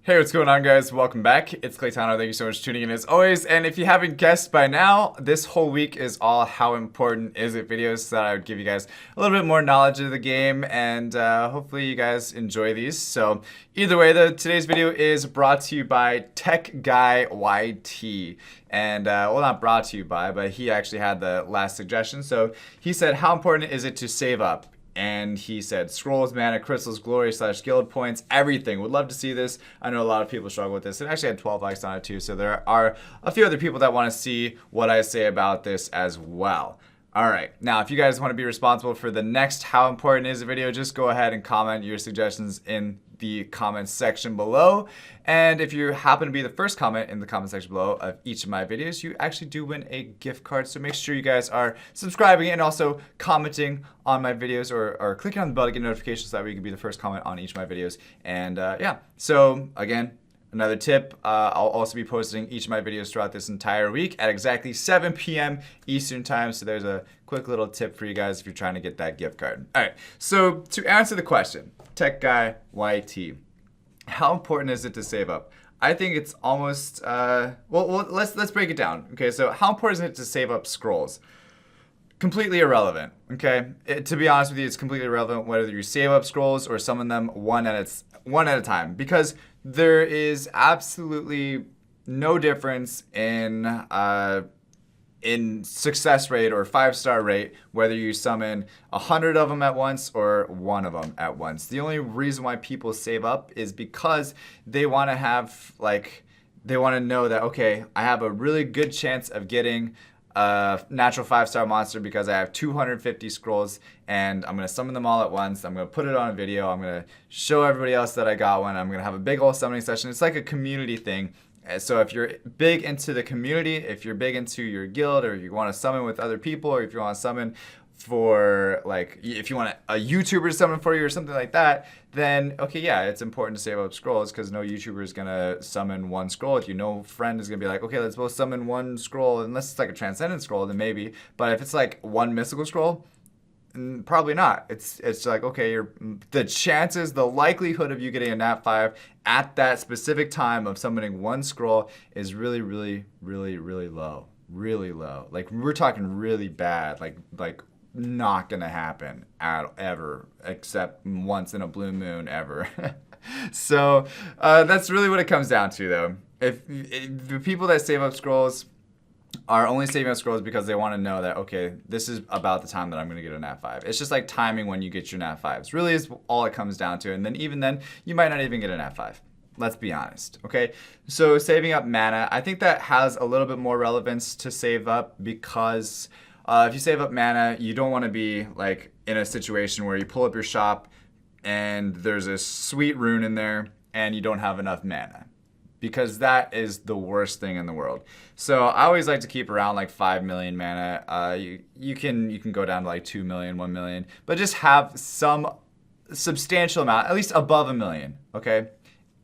Hey, what's going on, guys? Welcome back. It's Claytano. Thank you so much for tuning in as always. And if you haven't guessed by now, this whole week is all how important is it videos, so that I would give you guys a little bit more knowledge of the game, and hopefully you guys enjoy these. So either way, today's video is brought to you by Tech Guy YT. And well, not brought to you by, but he actually had the last suggestion. So he said, how important is it to save up? And he said, scrolls, mana, crystals, glory / guild points, everything. Would love to see this. I know a lot of people struggle with this. It actually had 12 likes on it too. So there are a few other people that want to see what I say about this as well. All right. Now, if you guys want to be responsible for the next How Important Is It video, just go ahead and comment your suggestions in the comments section below. And if you happen to be the first comment in the comment section below of each of my videos, you actually do win a gift card. So make sure you guys are subscribing and also commenting on my videos, or clicking on the bell to get notifications, so that way you can be the first comment on each of my videos. And yeah, so again, another tip, I'll also be posting each of my videos throughout this entire week at exactly 7 p.m. Eastern time. So there's a quick little tip for you guys if you're trying to get that gift card. All right, so to answer the question, Tech Guy YT, how important is it to save up? I think it's almost, well, let's break it down. Okay, so how important is it to save up scrolls? Completely irrelevant, okay? To be honest with you, it's completely irrelevant whether you save up scrolls or summon them one at a time, because there is absolutely no difference in success rate or 5-star rate whether you summon 100 of them at once or one of them at once. The only reason why people save up is because they want to have, like, they want to know that, okay, I have a really good chance of getting a natural 5-star monster because I have 250 scrolls, and I'm going to summon them all at once. I'm going to put it on a video. I'm going to show everybody else that I got one. I'm going to have a big old summoning session. It's like a community thing. So if you're big into the community, if you're big into your guild, or if you want to summon with other people, or if you want to summon for, like, if you want a YouTuber to summon for you or something like that, then okay, yeah, it's important to save up scrolls, because no YouTuber is gonna summon one scroll with you. No friend is gonna be like, okay, let's both summon one scroll, unless it's like a transcendent scroll, then maybe. But if it's like one mystical scroll, probably not. It's like, okay, the chances, the likelihood of you getting a nat 5 at that specific time of summoning one scroll is really, really, really, really low. Really low. Like, we're talking really bad. Like not gonna happen ever, except once in a blue moon ever. So that's really what it comes down to, though. If the people that save up scrolls are only saving up scrolls because they want to know that, okay, this is about the time that I'm going to get a nat 5. It's just like timing when you get your nat 5s. Really is all it comes down to. And then even then, you might not even get a nat 5. Let's be honest, okay? So saving up mana, I think that has a little bit more relevance to save up, because if you save up mana, you don't want to be like in a situation where you pull up your shop and there's a sweet rune in there and you don't have enough mana, because that is the worst thing in the world. So I always like to keep around like 5 million mana. You can go down to like 2 million, 1 million, but just have some substantial amount, at least above 1 million, okay?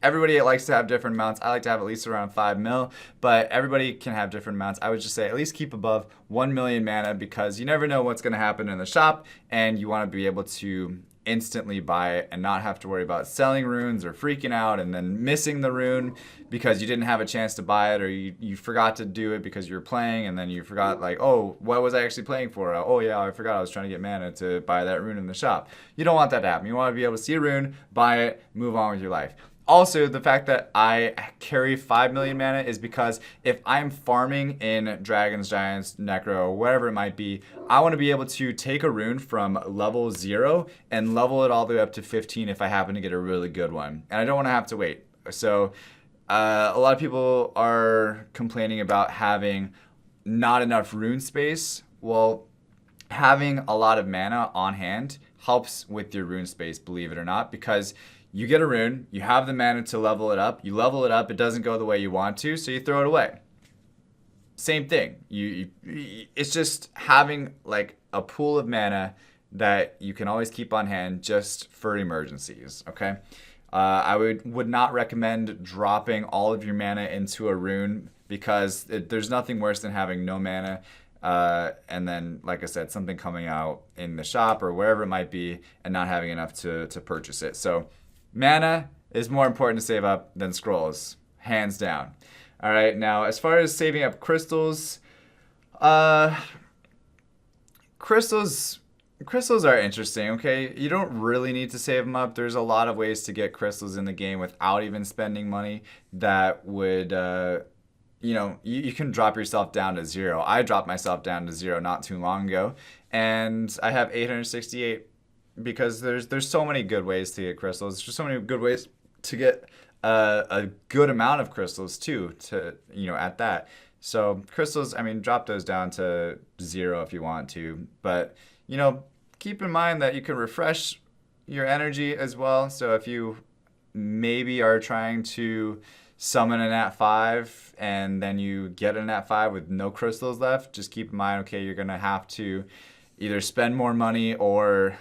Everybody likes to have different amounts. I like to have at least around 5 mil, but everybody can have different amounts. I would just say at least keep above 1 million mana, because you never know what's gonna happen in the shop, and you wanna be able to instantly buy it and not have to worry about selling runes or freaking out and then missing the rune because you didn't have a chance to buy it, or you forgot to do it because you were playing, and then you forgot, like, oh, what was I actually playing for? Oh yeah, I forgot I was trying to get mana to buy that rune in the shop. You don't want that to happen. You want to be able to see a rune, buy it, move on with your life. Also, the fact that I carry 5 million mana is because if I'm farming in Dragons, Giants, Necro, whatever it might be, I want to be able to take a rune from level 0 and level it all the way up to 15 if I happen to get a really good one. And I don't want to have to wait. So a lot of people are complaining about having not enough rune space. Well, having a lot of mana on hand helps with your rune space, believe it or not, because you get a rune, you have the mana to level it up, you level it up, it doesn't go the way you want to, so you throw it away. Same thing. It's just having like a pool of mana that you can always keep on hand just for emergencies, okay? I would not recommend dropping all of your mana into a rune, because there's nothing worse than having no mana and then, like I said, something coming out in the shop or wherever it might be and not having enough to purchase it. So mana is more important to save up than scrolls, hands down. All right, now as far as saving up crystals, uh, crystals are interesting. Okay, you don't really need to save them up. There's a lot of ways to get crystals in the game without even spending money that would you can drop yourself down to zero. I dropped myself down to zero not too long ago, and I have 868 because there's so many good ways to get crystals. There's just so many good ways to get a good amount of crystals too. At that. So crystals, I mean, drop those down to zero if you want to, but keep in mind that you can refresh your energy as well. So if you maybe are trying to summon an at 5 and then you get an at 5 with no crystals left, just keep in mind, okay, you're gonna have to either spend more money or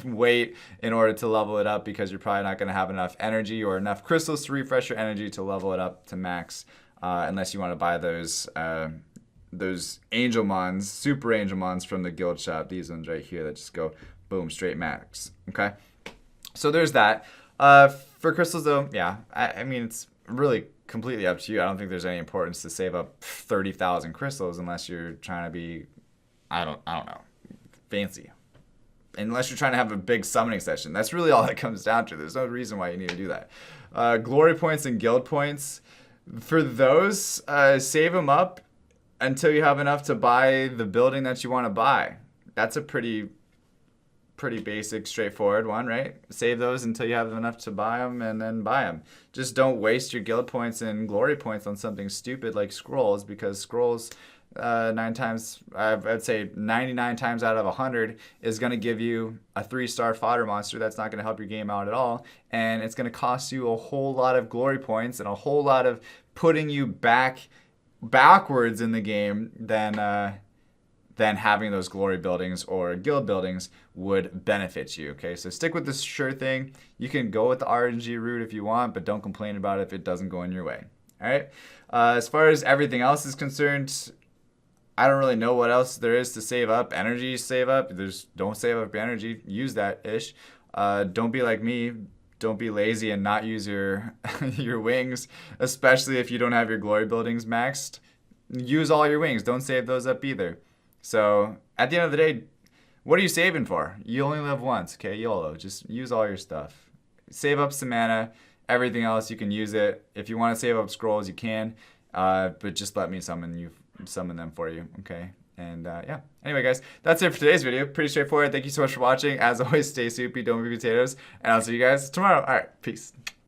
wait in order to level it up because you're probably not gonna have enough energy or enough crystals to refresh your energy to level it up to max, unless you want to buy those angel mons, super angel mons from the guild shop. These ones right here that just go boom straight max. Okay, so there's that. For crystals though, yeah, I mean it's really completely up to you. I don't think there's any importance to save up 30,000 crystals unless you're trying to be, I don't know, fancy. Unless you're trying to have a big summoning session. That's really all that comes down to. There's no reason why you need to do that. Glory points and guild points, for those, save them up until you have enough to buy the building that you want to buy. That's a pretty basic, straightforward one, right? Save those until you have enough to buy them and then buy them. Just don't waste your guild points and glory points on something stupid like scrolls, because scrolls, I'd say 99 times out of 100 is going to give you a 3-star fodder monster that's not going to help your game out at all, and it's going to cost you a whole lot of glory points and a whole lot of putting you backwards in the game than having those glory buildings or guild buildings would benefit you. Okay, so stick with this sure thing. You can go with the RNG route if you want, but don't complain about it if it doesn't go in your way. All right. As far as everything else is concerned, I don't really know what else there is to save up. Energy, save up. Don't save up your energy. Use that ish. Don't be like me. Don't be lazy and not use your your wings, especially if you don't have your glory buildings maxed. Use all your wings. Don't save those up either. So at the end of the day, what are you saving for? You only live once, okay? YOLO. Just use all your stuff. Save up some mana. Everything else, you can use it. If you want to save up scrolls, you can. But just let me summon them for you, okay? And yeah. Anyway, guys, that's it for today's video. Pretty straightforward. Thank you so much for watching. As always, stay soupy, don't be potatoes. And I'll see you guys tomorrow. All right, peace.